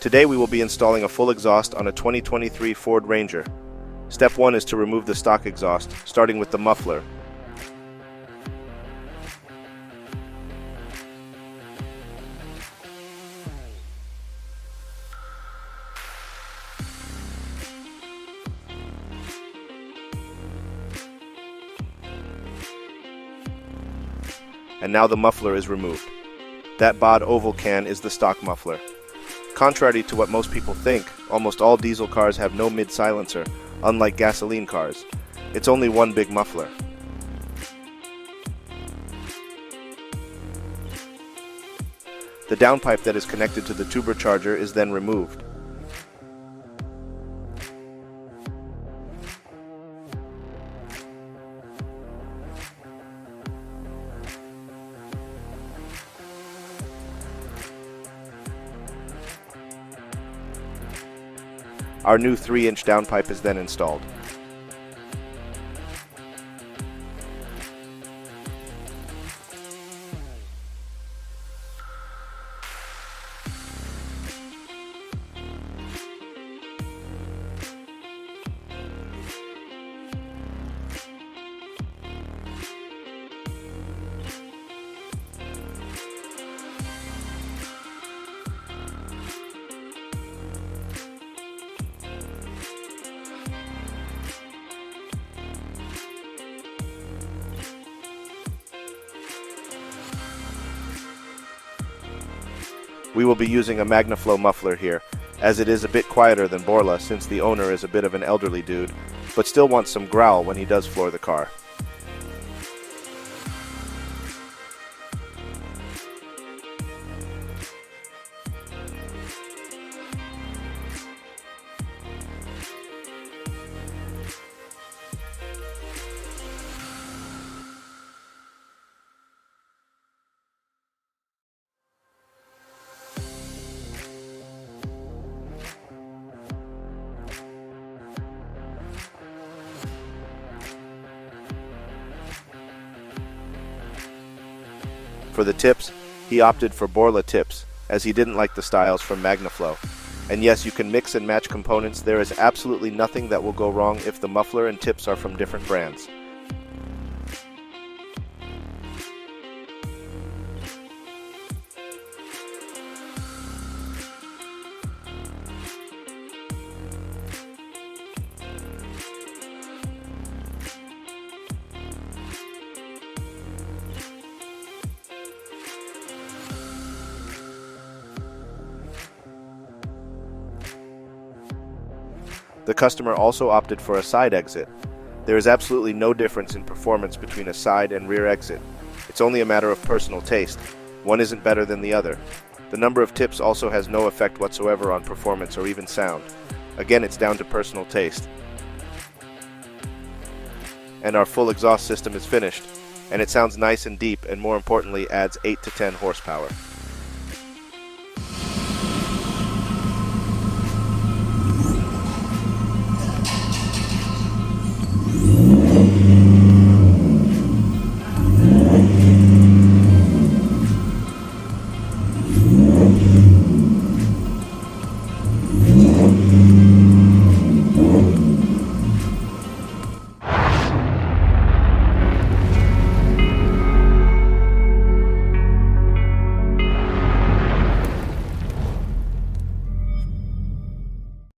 Today we will be installing a full exhaust on a 2023 Ford Ranger. Step 1 is to remove the stock exhaust, starting with the muffler. And now the muffler is removed. That bod oval can is the stock muffler. Contrary to what most people think, almost all diesel cars have no mid-silencer, unlike gasoline cars. It's only one big muffler. The downpipe that is connected to the turbocharger is then removed. Our new 3-inch downpipe is then installed. We will be using a MagnaFlow muffler here, as it is a bit quieter than Borla since the owner is a bit of an elderly dude, but still wants some growl when he does floor the car. For the tips, he opted for Borla tips, as he didn't like the styles from MagnaFlow. And yes, you can mix and match components. There is absolutely nothing that will go wrong if the muffler and tips are from different brands. The customer also opted for a side exit. There is absolutely no difference in performance between a side and rear exit. It's only a matter of personal taste. One isn't better than the other. The number of tips also has no effect whatsoever on performance or even sound. Again, it's down to personal taste. And our full exhaust system is finished, and it sounds nice and deep, and more importantly adds 8 to 10 horsepower.